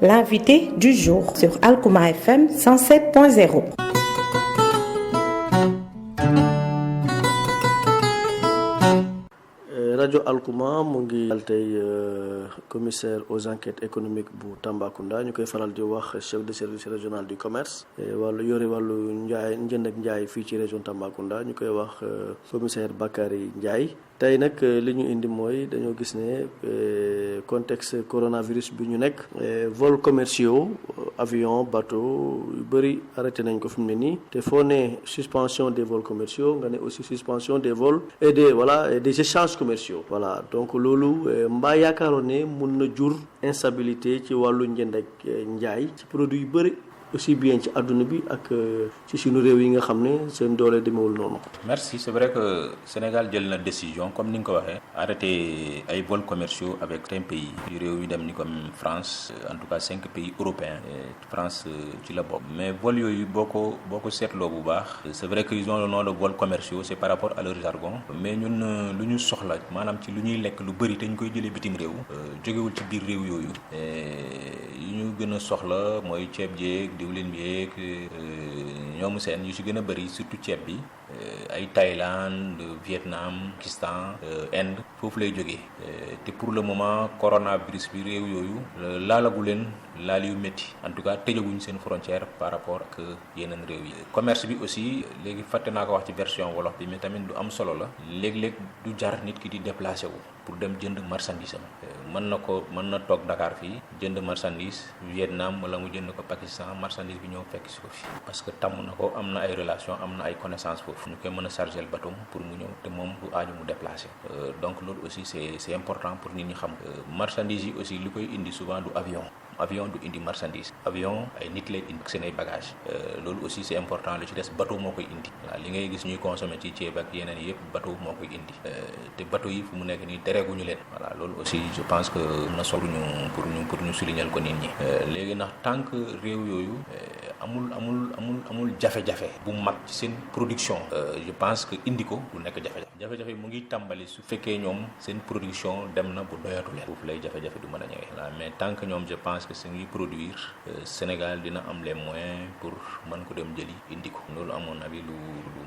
l'invité du jour sur Alkouma FM 107.0. Radio Alkouma mu ngi dal tey commissaire aux enquêtes économiques bu Tambacounda ñu koy faral di wax chef de service régional du commerce wàllu njaay njënd ak njaay fii ci région Tambacounda ñu koy wax commissaire Bakary Ndiaye. tey nag li ñu indi mooy dañoo gis ne contexte coronavirus bi ñu nekk vols commerciaux avion bateau yu bëri arrêté nañ ko fi mu ne nii te foo ne suspension des vols commerciaux nga ne aussi suspension des vols et des échanges commerciaux. voilà donc loolu mbaa yaakaaroon ne mun na jur instabilité ci wàllu njënd ak njaay ci produit yu bëri aussi bien ci àdduna bi ak ci suñu réew yi nga xam ne seen doole demewul noonu. merci c'est vrai que Sénégal jël na décision comme ni nga ko waxee arrêter ay vols commerciaux avec certains pays réew yu dem ni comme France en tout cas 5 pays européens France ci la bokk mais vols yooyu boo ko seetloo bu baax c'est vrai que ils ont le nom de vols commerciaux c'est par rapport à leur jargon mais ñun lu ñu soxla maanaam ci lu ñuy lekk lu bëri te ñu koy jëlee bitim réew jógewul ci biir réew yooyu yi ñu gën a soxla mooy ceeb jeeg diwlin bi yeeg ñoom seen yu si gën a bëri surtout ceeb bi ay Thaïlande Vietnam Pakistan Inde foofu lay jógee te pour le moment coronavirus bi réew yooyu laalagu leen laal yu métti en tout cas tëjaguñ seen frontière par rapport ak yeneen réew yi. commerce bi aussi léegi fàtte naa ko wax ci version wolof bi mais tamit du am solo la léeg-léeg du jar nit ki di déplacé wu pour dem jënd marchandise am mën na toog Dakar fii jënd marchandise Vietnam wala mu jënd ko Pakistan marchandise bi ñëw fekk si ko fii parce que tàmm na ko am na ay relation am na ay connaissance foofu ñu koy mën a charger le bateau pour mu ñëw te moom du aaju mu déplacé donc loolu aussi c'est important pour nit ñi xam marchandise yi aussi li koy indi souvent du avion du indi marchandise avion ay nit lay indi ak seen ay bagages loolu aussi c'est important lu ci des bateau moo koy indi waaw li ngay gis ñuy consommer ci ceeb ak yeneen yëpp bateau moo koy indi te bateau yi fu mu nekk nii tereeguñu leen voilà loolu aussi je pense que na solo pour ñu souligner ko nit ñi léegi ndax tant que réew yooyu amul jafe-jafe bu mag ci seen production je pense que indi ko du nekk jafe-jafe mu ngi tàmbali su fekkee ñoom seen production dem na bu doyatu leen foofu lay jafe-jafe du mën a ñëwee voilà mais tant que ñoom je pense que su ngi produire Sénégal dina am les moyens pour mën ko dem jëli indi ko loolu amoon na bi lu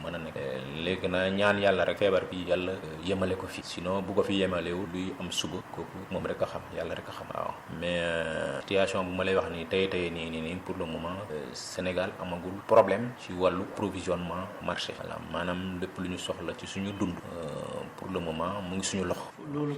mën a nekk léegi na ñaan yàlla rek feebar bi yàlla yemale ko fi sinon bu ko fi yemalewu luy am suba kooku moom rek a xam yàlla rek a xam waaw mais situation bu ma lay wax nii tey nii pour le moment Sénégal amagul problème ci wàllu provisionnement marché voilà maanaam lépp lu ñu soxla ci suñu dund pour le moment mu ngi suñu loxo. loolu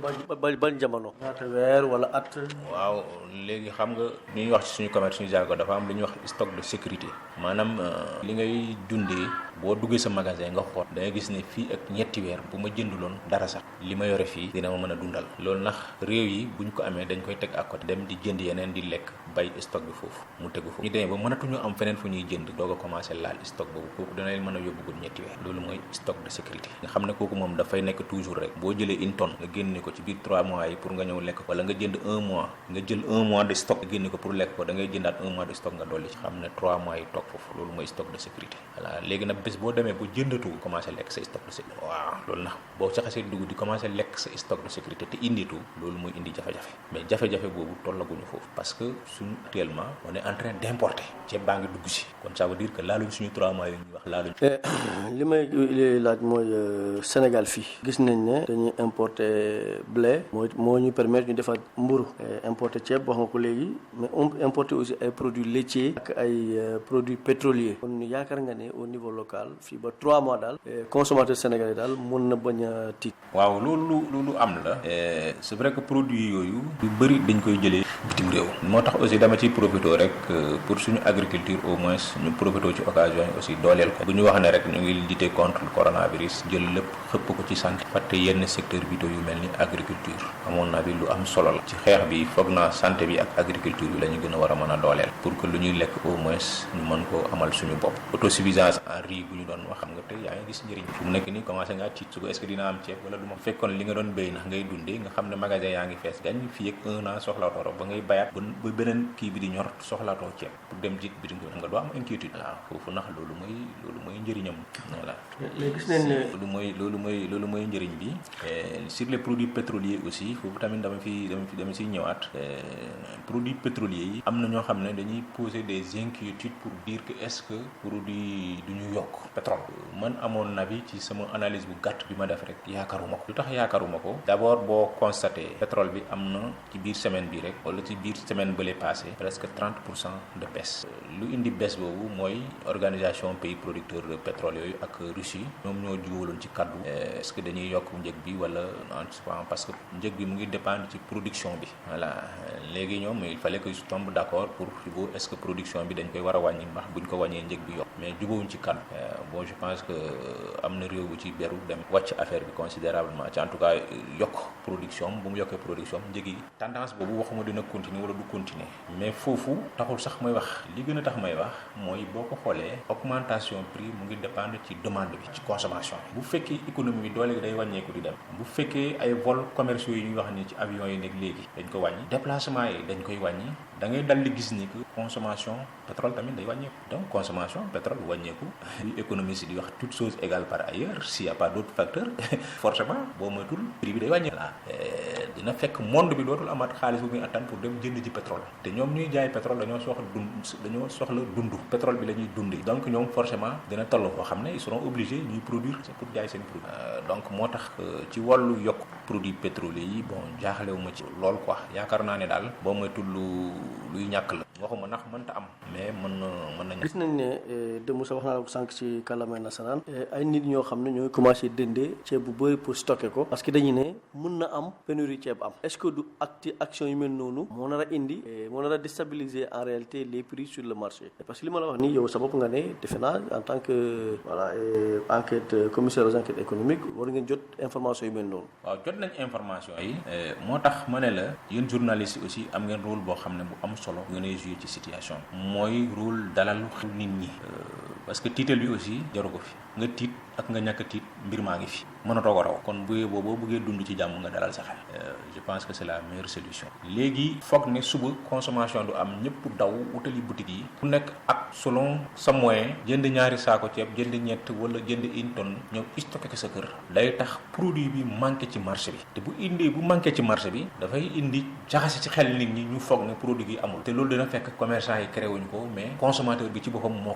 ban jamono. ñaata weer wala at. waaw léegi xam nga li ñuy wax ci suñu commerce suñu jargon dafa am lu ñuy wax stock de sécurité maanaam li ngay dundee boo duggee sa magasin nga xool da ngay gis ne fii ak ñetti weer bu ma jënduloon dara sax li ma yore fii dina ma mën a dundal loolu ndax réew yi buñ ko amee dañ koy teg à côté dem di jënd yeneen di lekk bay stock bi foofu mu tegu foofu ñu demee ba mënatuñu am feneen fu ñuy jënd doog a commencé laal stock boobu kooku dana leen mën a yóbbugul ñetti weer loolu mooy stock de sécurité nga xam ne kooku moom dafay nekk toujours rek boo jëlee une tonne nga génne ko ci biir 3 mois yi pour nga ñëw lekk wala nga jënd 1 mois nga jël 1 mois de stock nga génne ko pour lekk ko da ngay jëndaat 1 mois de stock nga dolli ci xam ne 3 mois yi toog foofu loolu mooy stock de sécurité voilà léegi nag bés boo demee ba jëndatu commencé lekk sa stock de sécurité waaw loolu nag boo ca xasee dugg di commencé lekk sa stock de sécurité te inditu loolu mooy indi jafe-jafe mais jafe-jafe boobu tollaguñu foofu parce que suñu actuellement on est en train d'importer ceeb baa ngi dugg si kon ça veut dire que laaluñ suñu 3 mois yi ñuy wax laaluñ. li may laaj mooy Sénégal fii gis nañ ne dañuy importer blé moo ñu permettre ñu defar mburu importer ceeb wax nga ko léegi mais on importer aussi ay produits laitiers ak ay produits pétroliers kon yaakaar nga ne au niveau local fii ba 3 mois daal consommateur sénégalais daal mën na bañ a tiit. waaw loolu am la c'est vrai que produits yooyu yu bëri dañ koy jëlee bitim réew moo tax aussi dama ciy profité rek pour suñu agriculture au moins ñu profité ci occasion yi aussi dooleel ko bu ñu wax ne rek ñu ngi lutter contre le coronavirus jël lépp xëpp ko ci santé fàtte yenn secteur vitaux yu mel ni agriculture amoon na bi lu am solo la ci xeex bi foog naa santé bi ak agriculture bi la ñu gën a war a mën a dooleel pour que lu ñuy lekk au moins ñu mën ko amal suñu bopp autosuffisance en riz bu ñu doon wax xam nga tey yaa ngi gis njëriñ fu mu nekk nii commencé ngaa tiit suba est-ce que dina am ceeb wala du ma fekkoon li nga doon béy ndax ngay dundee nga xam ne magasin yaa ngi fees gañ fii ak 1 an soxlaatoo ba ngay bayaat ba beneen kii bi di ñor soxlaatoo ceeb pour dem jik bitim ko nga doo am inquiétude voilà foofu ndax loolu mooy njëriñam voilà gis nañ ne loolu mooy njëriñ bi sur les produits pétroliers aussi foofu tamit dama siy ñëwaat produits pétroliers yi am na ñoo xam ne dañuy poser des inquiétudes pour dire que est-ce que produit du ñu yokk pétrole. Man amoon avis ci sama analyse bu gàtt bi ma def rek yaakaaruma ko. lu tax yaakaaruma ko d'abord boo constaté pétrole bi am na ci biir semaine bi rek wala ci biir semaine bële passé presque 30% de baisse. lu indi baisse boobu mooy organisation pays producteurs de pétrole yooyu ak Russie ñoom ñoo jubaloon ci kaddu est-ce que dañuy yokk njëg bi wala parce que njëg bi mu ngi dépendre ci production bi voilà léegi ñoom il fallait que je tombe d'accord pour jubóo est-ce que production bi dañ koy war a wàññi ndax buñ ko wàññee njëg bi yokk mais jubóowuñ ci kaddu bon je pense que am na réew bu ci beru dem wàcc affaire bi considérablement ci en tout cas yokk production bu mu yokkee production njëg yi tendance boobu waxuma dina continuer wala du continuer mais foofu taxul sax may wax li gën a tax may wax mooy boo ko xoolee augmentation prix mu ngi dépendre ci demande bi ci consommation bu fekkee économie bi doole day wàññeeku di dem bu fekkee ay vols commerciaux yi ñuy wax ni ci avions yi nekk léegi dañ ko wàññi déplacement yi dañ koy wàññi da ngay dal di gis ni que consommation pétrole tamit day wàññeeku donc consommation pétrole wàññeeku li économiste di wax toutes choses égales par ailleurs s'il y a pas d'autres facteurs forcément boo moytul prix bi day wàññeeku voilà dina fekk monde bi dootul amaat xaalis bu muy attan pour dem jënd ji pétrole te ñoom ñuy jaay pétrole dañoo soxla dund pétrole bi la ñuy dundi donc ñoom forcément dina toll foo xam ne ils seront obligés ñuy produire pour jaay seen produit donc moo tax ci wàllu yokk produits pétroliers yi bon jaaxlewuma ci lool quoi yaakaar naa ne daal boo moytul luy ñàkk la waxuma ndax mënta am mais mën na gis nañ ne démb sa wax naa la ko sànq ci kàllaamay nasaraan ay nit ñoo xam ne ñooy commencé dëndee ceeb bu bëri pour stocker ko parce que dañu ne mën na am pénurie ceeb am est-ce que du action yu mel noonu moo nar a déstabiliser en réalité les prix sur le marché parce que li ma la wax nii yow sa bopp nga ne defe naa en tant que commissaire aux enquêtes économiques war ngeen jot information yu mel noonu. waaw jot nañ information yi moo tax ma ne la yéen journalistes yi aussi am ngeen rôle boo xam ne bu am solo ngeen ay jouer ci situation mooy rôle dalalu xel nit ñi parce que tiital bi aussi jaru ko fi nga tiit ak nga ñàkk tiit mbir maa ngi fi mënatoo ko raw kon boo bëggee dund ci jàmm nga dalal sa xel je pense que c'est la meilleure solution léegi foog ne suba consommation du am ñëpp daw wutali boutique yi ku nekk ak selon sa moyen jënd ñaari saako ceeb jënd ñett wala jënd une tonne ñëw stocké ko sa kër day tax produit bi manqué ci marché bi te bu manqué ci marché bi dafay indi jaxase ci xel nit ñi ñu foog ne produit yi amul te loolu dina fekk commerçant yi créé wuñ ko mais consommateur bi ci boppam moo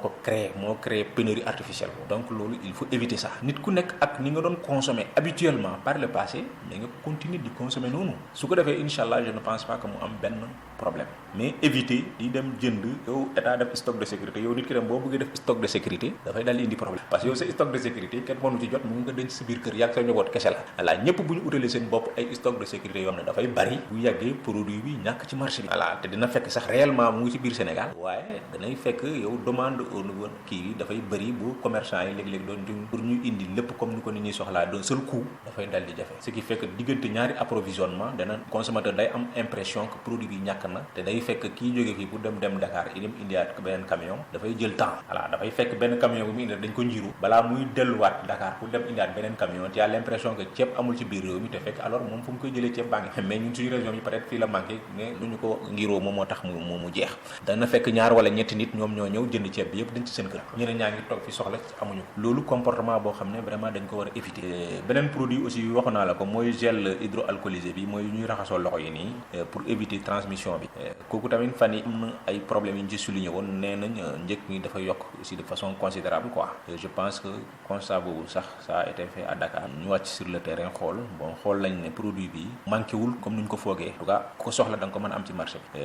créé pénurie artificielle donc loolu il faut éviter ça nit ku nekk ak ni nga doon consommer habituellement par le passé mais nga continuer di consommer noonu su ko defee inshallah je ne pense pas que mu am benn problème mais éviter di dem jënd yow état def stock de sécurité yow nit ki dem boo bëggee def stock de sécurité dafay dal indi problème parce que yow sa stock de sécurité kenn mënu ci jot mu nga denc sa biir kër yàgg sa njaboot kese la voilà ñëpp bu ñu utalee seen bopp ay stock de sécurité yoo xam ne dafay bari bu yàggee produit bi ñàkk ci marché bi voilà te dina fekk sax réellement mu ngi ci biir Sénégal waaye danay fekk yow demande au niveau kii dafay bëri bu commerçant yi léeg-léeg doon pour ñu indi lépp comme ni ko nit ñi soxlaa d'un seul coup dafay dal di jafe ce qui fait que diggante ñaari approvisionnement dana consommateur day am impression que produit bi ñàkk na te day fekk kii jógee fii pour dem Dakar dem indiaat beneen camion dafay jël temps voilà dafay fekk benn camion bu mu indi dañ ko njiru balaa muy delluwaat Dakar pour dem indiaat beneen camion tu as l'impression que ceeb amul ci biir réew mi te fekk alors moom fu mu koy jëlee ceeb baa ngi mais ñun suñu région yi peut-être fii la manqué mais lu ñu ko ngiroo moom moo tax mu jeex dana fekk ñaar wala ñetti nit ñoom ñoo ñëw jënd ceeb bi yëpp dañ ci seen kër ñeneen ñaa ngi toog fi soxla amuñu ko loolu comportement boo xam ne vraiment dañ ko war a éviter beneen produit aussi waxu naa la ko mooy gel hydroalcoolisé bi mooy ñuy raxasoo loxo yi nii pour éviter transmission bi kooku tamit fan yi am na ay problèmes yi ñu ci souligné woon nee nañ njëkk ñi dafa yokk aussi de façon considérable quoi je pense que constat boobu sax ça a été fait à Dakar ñu wàcc sur le terrain xool lañ ne produit bi manqué wul comme ni ñu ko foogee en tout cas ko soxla da nga ko mën a am ci marché bi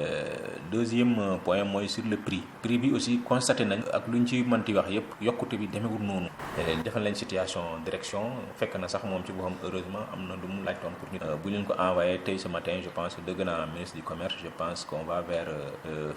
deuxième point mooy sur le prix bi aussi constaté nañ ak lu ñu ci mënti wax yépp yokkute bi demewul noonu defal lañ situation direction fekk na sax moom ci boppam heureusement am na du mu laaj toon pour ñu bu leen ko envoyé tey ce matin je pense dëgg naa ministre du commerce je pense qu'on va vers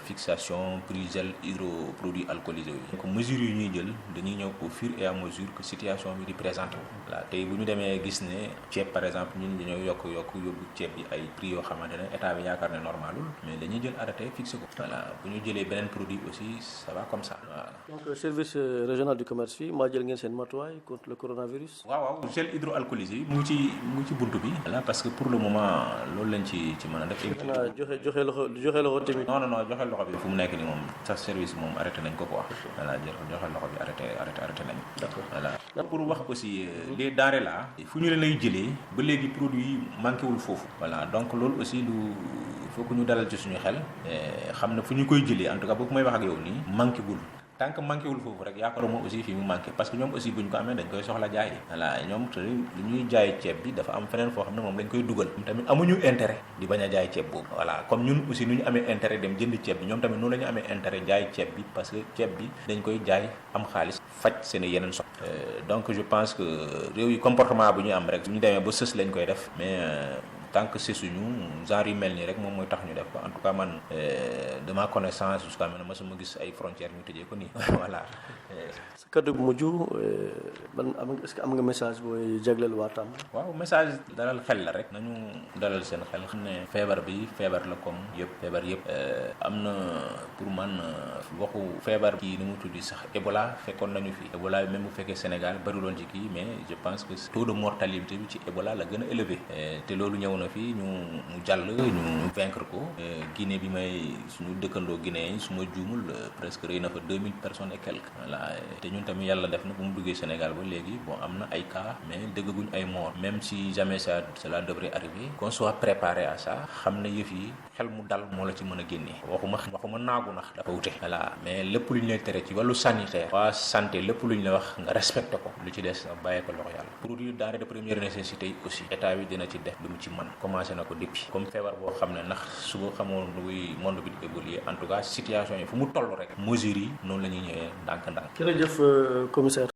fixation prix gel hydroproduits alcoolisés yi donc mesures yu ñuy jël dañuy ñëw au fur et à mesure que situation bi di présenté voilà tey bu ñu demee gis ne ceeb par exemple ñun dañoo yokk yóbbu ceeb bi ay prix yoo xamante ne état bi yaakaar ne normalul mais dañuy jël arrêté fixé ko voilà bu ñu jëlee beneen produit aussi ça va comme ça voilà. Donc service régional du commerce fii maa jël ngeen seen matuwaay contre le coronavirus. waaw gel hydroalcoolisé yi mu ngi ci buntu bi. voilà parce que pour le moment loolu lañ ci mën a def. joxe loxo tamit. non joxe loxo bi fu mu nekk nii moom sa service moom arrêté nañ ko quoi. voilà joxe loxo bi arrêté nañ. d'accord voilà pour wax aussi les denrées là fu ñu leen lay jëlee ba léegi produit yi manqué wul foofu. voilà donc loolu aussi lu faut que ñu dalal ci suñu xel xam ne fu ñu koy jëlee en tout cas boobu may wax ak yow nii manqué gul tant que manqué wul foofu rek yaakaaruma aussi fi mu manqué parce que ñoom aussi bu ñu ko amee dañ koy soxla jaay voilà ñoom te lu ñuy jaay ceeb bi dafa am feneen foo xam ne moom lañ koy dugal tamit amuñu intérêt di bañ a jaay ceeb boobu voilà comme ñun aussi nu ñu amee intérêt dem jënd ceeb bi ñoom tamit noonu la ñu amee intérêt jaay ceeb bi parce que ceeb bi dañ koy jaay am xaalis faj seen yeneen soxla donc je pense que réew yi comportement bu ñu am rek ñu demee ba sës lañ koy def mais tant que c'est suñu genre yu mel nii rek moom mooy tax ñu def ko en tout cas man de ma connaissance jusqu'à maintenant mosuma gis ay frontières ñu tëjee ko nii voilà. sa kaddu bu mujj est-ce que am nga message booy jagleel waa Tamba. waaw message dalal xel la rek nañu dalal seen xel xam ne feebar bi feebar la comme yëpp feebar yëpp am na pour man waxu feebar kii ni mu tuddi sax Ebola fekkoon nañu fi Ebola même bu fekkee Sénégal bari doon ci kii mais je pense que taux de mortalité bi ci Ebola la gën a élevé te loolu ñëw na fi ñu jàll ñu vaincre ko Guinée bi may suñu dëkkandoo Guinée yi su ma juumul presque rëy na fa 2000 personnes et quelques voilà te ñun tamit yàlla def na bu mu duggee Sénégal ba léegi bon am na ay cas mais dëggaguñ ay mort même si jamais cela devrait arriver qu'on soit préparé à ça xam ne yëf yi xel mu dal moo la ci mën a génnee waxuma naagu nax dafa wute voilà mais lépp lu ñu lay tere ci wàllu sanitaire waa santé lépp lu ñu la wax nga respecté ko lu ci des bàyyee ko loxo yàlla produit denrée de première nécessité yi aussi état bi dina ci def lu mu ci mën commencé na ko depuis comme feebar boo xam ne ndax suba xamoon luy monde bi di évoluer en tout cas situation yi fu mu toll rek mesures yi noonu la ñuy ñëwee ndànk-ndànk. jërëjëf commissaire.